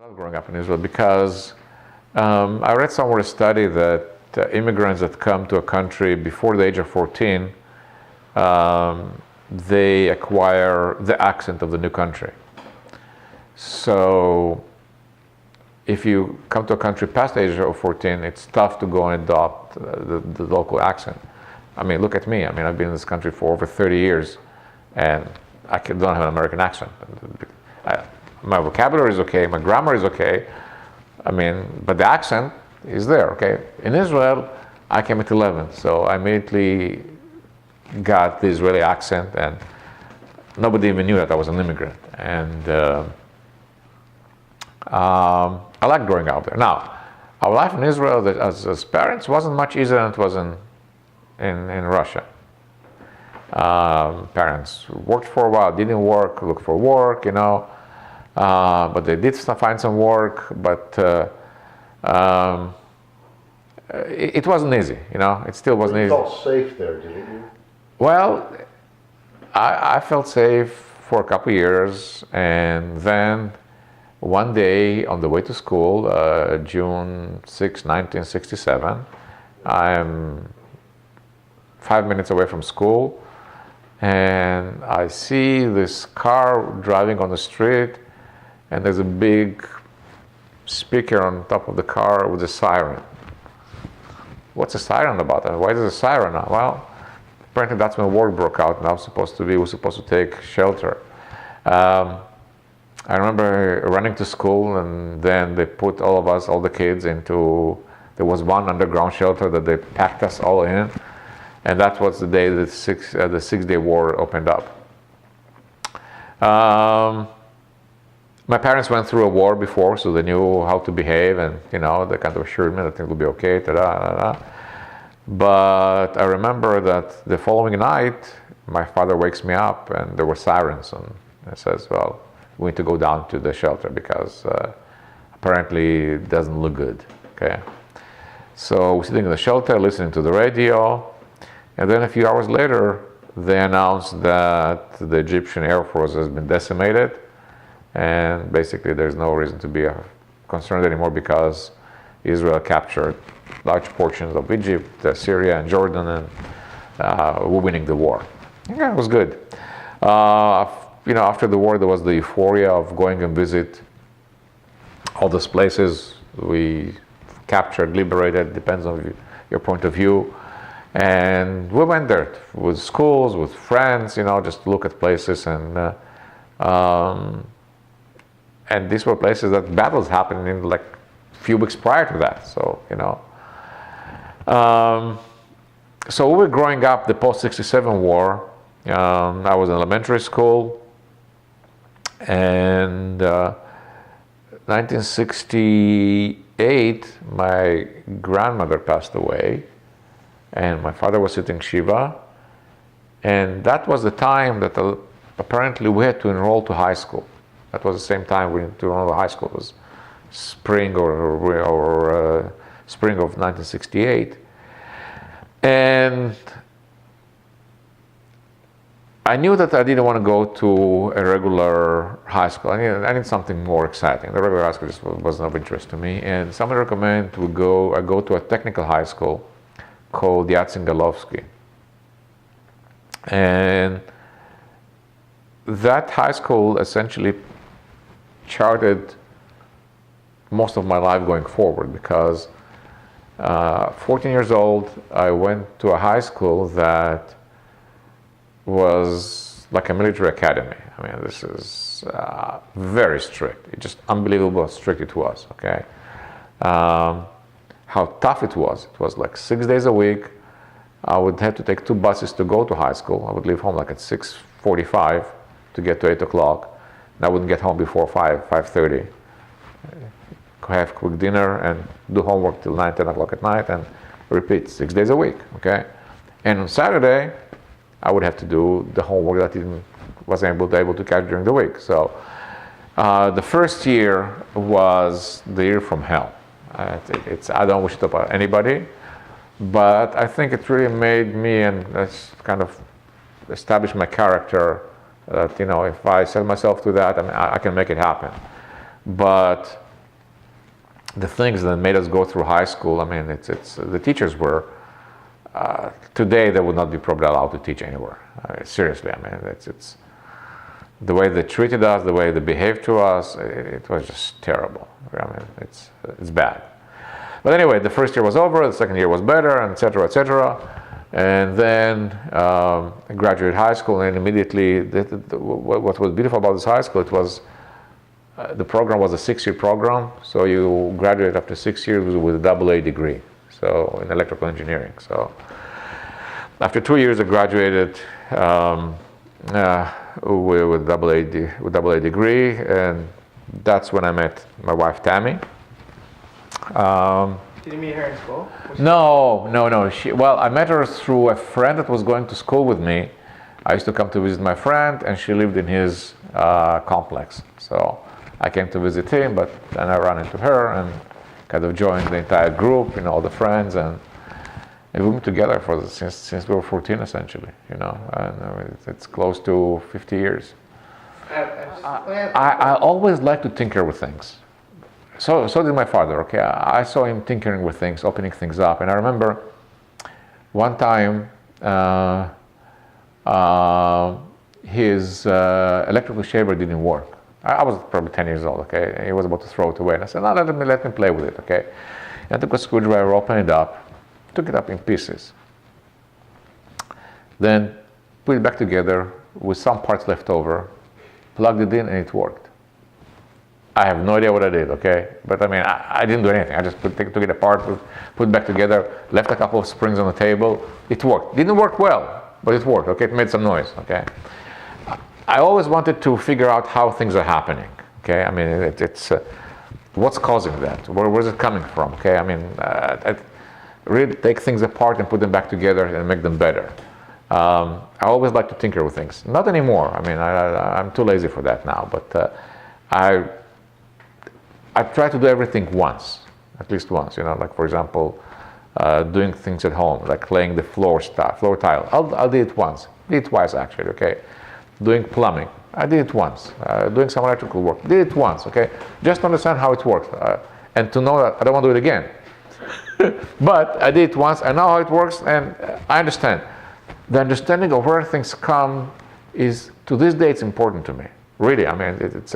love growing up in Israel because I read somewhere a study that immigrants that come to a country before the age of 14, they acquire the accent of the new country. So if you come to a country past the age of 14, it's tough to go and adopt the local accent. I mean, look at me. I mean, I've been in this country for over 30 years, and I don't have an American accent. My vocabulary is okay, my grammar is okay. I mean, but the accent is there, okay? In Israel, I came at 11, so I immediately got the Israeli accent, and nobody even knew that I was an immigrant. And I like growing out there. Now, our life in Israel as parents wasn't much easier than it was in Russia. Parents worked for a while, didn't work, looked for work, but they did find some work, but it wasn't easy, it still wasn't easy. You felt safe there, didn't you? Well, I felt safe for a couple of years, and then one day on the way to school, June 6, 1967, I'm 5 minutes away from school, and I see this car driving on the street, and there's a big speaker on top of the car with a siren. What's a siren about? And why is there a siren now? Well, apparently that's when war broke out, and we were supposed to take shelter. I remember running to school, and then they put all the kids into, there was one underground shelter that they packed us all in, and that was the day that the Six-Day War opened up. My parents went through a war before, so they knew how to behave, and they kind of assured me that things will be okay. But I remember that the following night, my father wakes me up, and there were sirens, and he says, "Well, we need to go down to the shelter because apparently it doesn't look good." Okay, so we're sitting in the shelter, listening to the radio, and then a few hours later, they announced that the Egyptian Air Force has been decimated. And basically, there's no reason to be concerned anymore because Israel captured large portions of Egypt, Syria, and Jordan, and we're winning the war. Yeah, it was good. After the war, there was the euphoria of going and visit all those places we captured, liberated, depends on your point of view. And we went there with schools, with friends, just to look at places, and these were places that battles happened in like a few weeks prior to that. So, so we were growing up the post-67 war. I was in elementary school, and 1968, my grandmother passed away, and my father was sitting Shiva, and that was the time that apparently we had to enroll to high school. That was the same time we went to another high school. It was spring or spring of 1968. And I knew that I didn't want to go to a regular high school. I need something more exciting. The regular high school just wasn't of interest to me. And somebody recommended I go to a technical high school called Yatsin-Galovsky. And that high school essentially charted most of my life going forward because 14 years old, I went to a high school that was like a military academy. I mean, this is very strict. It's just unbelievable how strict it was, okay? How tough it was. It was like 6 days a week. I would have to take 2 buses to go to high school. I would leave home like at 6:45 to get to 8 o'clock. And I wouldn't get home before 5:30. Have quick dinner and do homework till 9, 10 o'clock at night and repeat 6 days a week, okay? And on Saturday, I would have to do the homework that I wasn't able to catch during the week. So the first year was the year from hell. I don't wish it upon anybody, but I think it really made me, and that's kind of established my character, that if I set myself to that, I can make it happen. But the things that made us go through high school. I mean, it's the teachers were. Today, they would not be probably allowed to teach anywhere. Seriously, I mean, it's the way they treated us, the way they behaved to us. It was just terrible. I mean, it's bad. But anyway, the first year was over. The second year was better, and etc., etc. And then I graduated high school, and immediately, what was beautiful about this high school, it was the program was a 6-year program, so you graduate after 6 years with a AA degree, so in electrical engineering. So after 2 years, I graduated with AA degree, and that's when I met my wife Tammy. Did you meet her in school? No. Well, I met her through a friend that was going to school with me. I used to come to visit my friend, and she lived in his complex. So I came to visit him, but then I ran into her and kind of joined the entire group, all the friends, and we've been together since we were 14, essentially, and it's close to 50 years. I always like to tinker with things. So did my father, okay? I saw him tinkering with things, opening things up. And I remember one time his electrical shaver didn't work. I was probably 10 years old, okay? He was about to throw it away. And I said, no, let me play with it, okay? And I took a screwdriver, opened it up, took it up in pieces. Then put it back together with some parts left over, plugged it in, and it worked. I have no idea what I did, okay? But I mean, I didn't do anything. I just took it apart, put it back together, left a couple of springs on the table. It worked. Didn't work well, but it worked, okay? It made some noise, okay? I always wanted to figure out how things are happening, okay? I mean, it's what's causing that? Where's it coming from, okay? I mean, I really take things apart and put them back together and make them better. I always like to tinker with things. Not anymore. I mean, I'm too lazy for that now, but I try to do everything once, at least once, like for example, doing things at home, like laying the floor tile. I'll do it once, did it twice actually, okay? Doing plumbing, I did it once. Doing some electrical work, did it once, okay? Just to understand how it works, and to know that I don't want to do it again. But I did it once, I know how it works, and I understand. The understanding of where things come is, to this day, it's important to me. Really, I mean, it's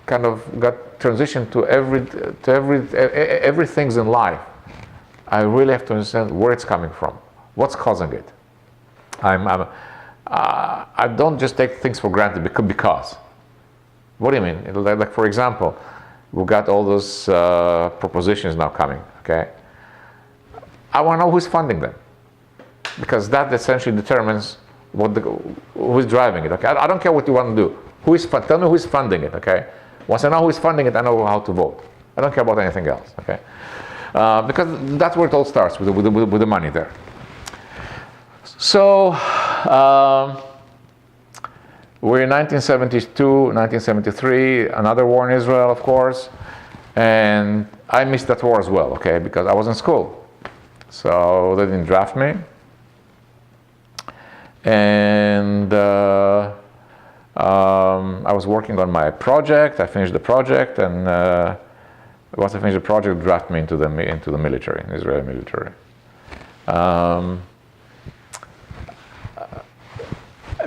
kind of got transitioned to everything's in life. I really have to understand where it's coming from, what's causing it. I don't just take things for granted because. What do you mean? Like for example, we've got all those propositions now coming. Okay, I want to know who's funding them, because that essentially determines who's driving it. Okay, I don't care what you want to do. Tell me who is funding it, okay? Once I know who is funding it, I know how to vote. I don't care about anything else, okay? Because that's where it all starts, with the money there. So, we're in 1972, 1973, another war in Israel, of course. And I missed that war as well, okay? Because I was in school. So they didn't draft me. And I was working on my project. I finished the project, and once I finished the project, they drafted me into the military, Israeli military.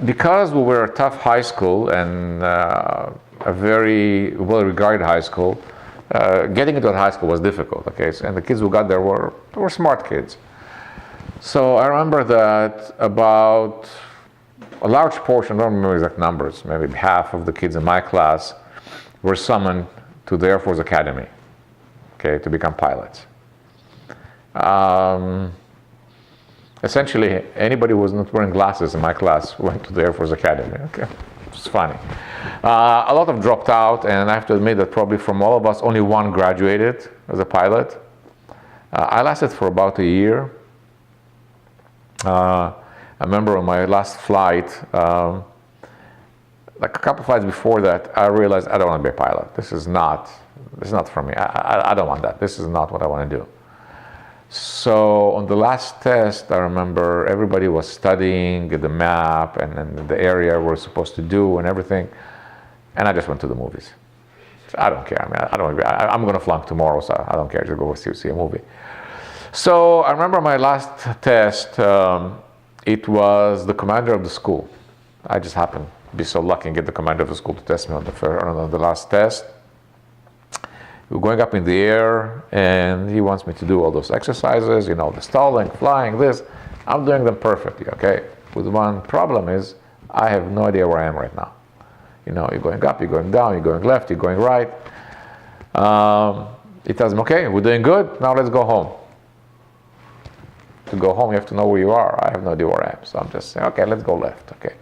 Because we were a tough high school and a very well-regarded high school, getting into that high school was difficult. Okay, and the kids who got there were smart kids. So I remember that about a large portion, I don't remember exact numbers, maybe half of the kids in my class were summoned to the Air Force Academy, okay, to become pilots. Essentially, anybody who was not wearing glasses in my class went to the Air Force Academy, okay? It's funny. A lot of dropped out, and I have to admit that probably from all of us, only one graduated as a pilot. I lasted for about a year. I remember on my last flight, like a couple flights before that, I realized I don't want to be a pilot. This is not for me. I don't want that. This is not what I want to do. So on the last test, I remember everybody was studying the map and the area we're supposed to do and everything, and I just went to the movies. I don't care. I mean, I'm going to flunk tomorrow, so I don't care. Just go see a movie. So I remember my last test. It was the commander of the school. I just happened to be so lucky and get the commander of the school to test me on the last test. We're going up in the air, and he wants me to do all those exercises, you know, the stalling, flying, this. I'm doing them perfectly, okay? With one problem is, I have no idea where I am right now. You know, you're going up, you're going down, you're going left, you're going right. He tells me, okay, we're doing good, now let's go home. To go home, you have to know where you are. I have no idea where I am. So I'm just saying, okay, let's go left, okay.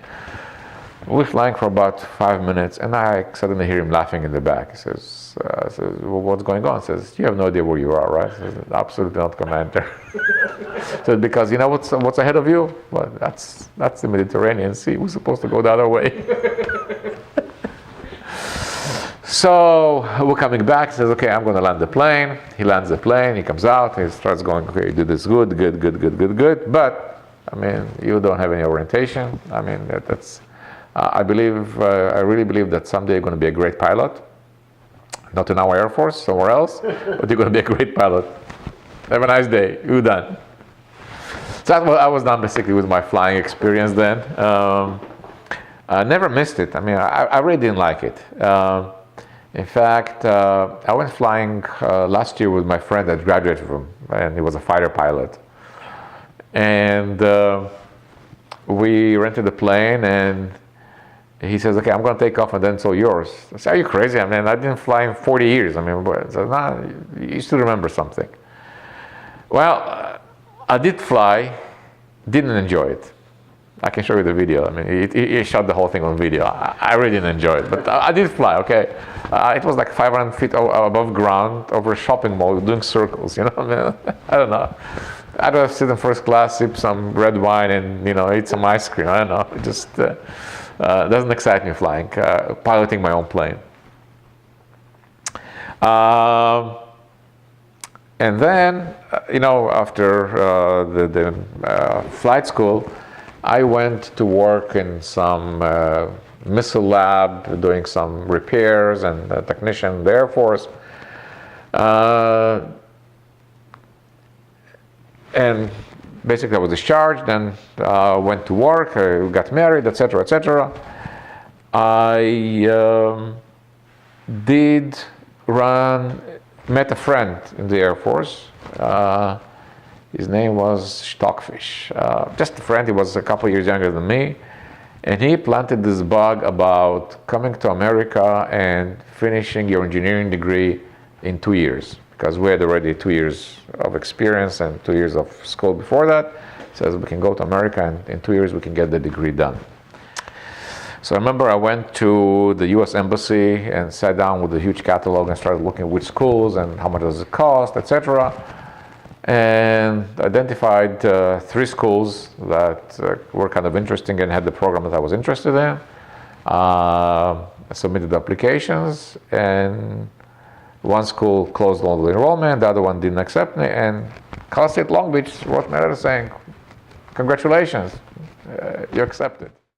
We're flying for about 5 minutes, and I suddenly hear him laughing in the back. He says, well, what's going on? He says, you have no idea where you are, right? I says, absolutely not, Commander. So because you know what's ahead of you? Well, that's the Mediterranean Sea. We're supposed to go the other way. So we're coming back. He says, okay, I'm going to land the plane. He lands the plane. He comes out. He starts going, okay, you do this good. But, I mean, you don't have any orientation. I mean, that's... I really believe that someday you're going to be a great pilot. Not in our Air Force, somewhere else, but you're going to be a great pilot. Have a nice day. You're done. So I was done basically with my flying experience then. I never missed it. I mean, I really didn't like it. In fact, I went flying last year with my friend that graduated from, and he was a fighter pilot. And we rented a plane, and he says, okay, I'm going to take off, and then it's all yours. I said, are you crazy? I mean, I didn't fly in 40 years. I mean, so, nah, you still remember something. Well, I did fly, didn't enjoy it. I can show you the video. I mean, he shot the whole thing on video. I really didn't enjoy it, but I did fly, okay. It was like 500 feet above ground over a shopping mall doing circles, you know. I mean, I don't know. I'd rather sit in first class, sip some red wine, and, you know, eat some ice cream. I don't know. It just doesn't excite me flying, piloting my own plane. And then, you know, after the flight school, I went to work in some missile lab, doing some repairs, and a technician in the Air Force. And basically I was discharged, and went to work, got married, etc., etc. I met a friend in the Air Force. His name was Stockfish. Just a friend. He was a couple years younger than me. And he planted this bug about coming to America and finishing your engineering degree in 2 years. Because we had already 2 years of experience and 2 years of school before that. He says we can go to America, and in 2 years we can get the degree done. So I remember I went to the US Embassy and sat down with a huge catalog and started looking at which schools and how much does it cost, etc. And identified 3 schools that were kind of interesting and had the program that I was interested in. I submitted applications, and one school closed all the enrollment, the other one didn't accept me, and Cal State Long Beach wrote me a letter saying, congratulations, you're accepted.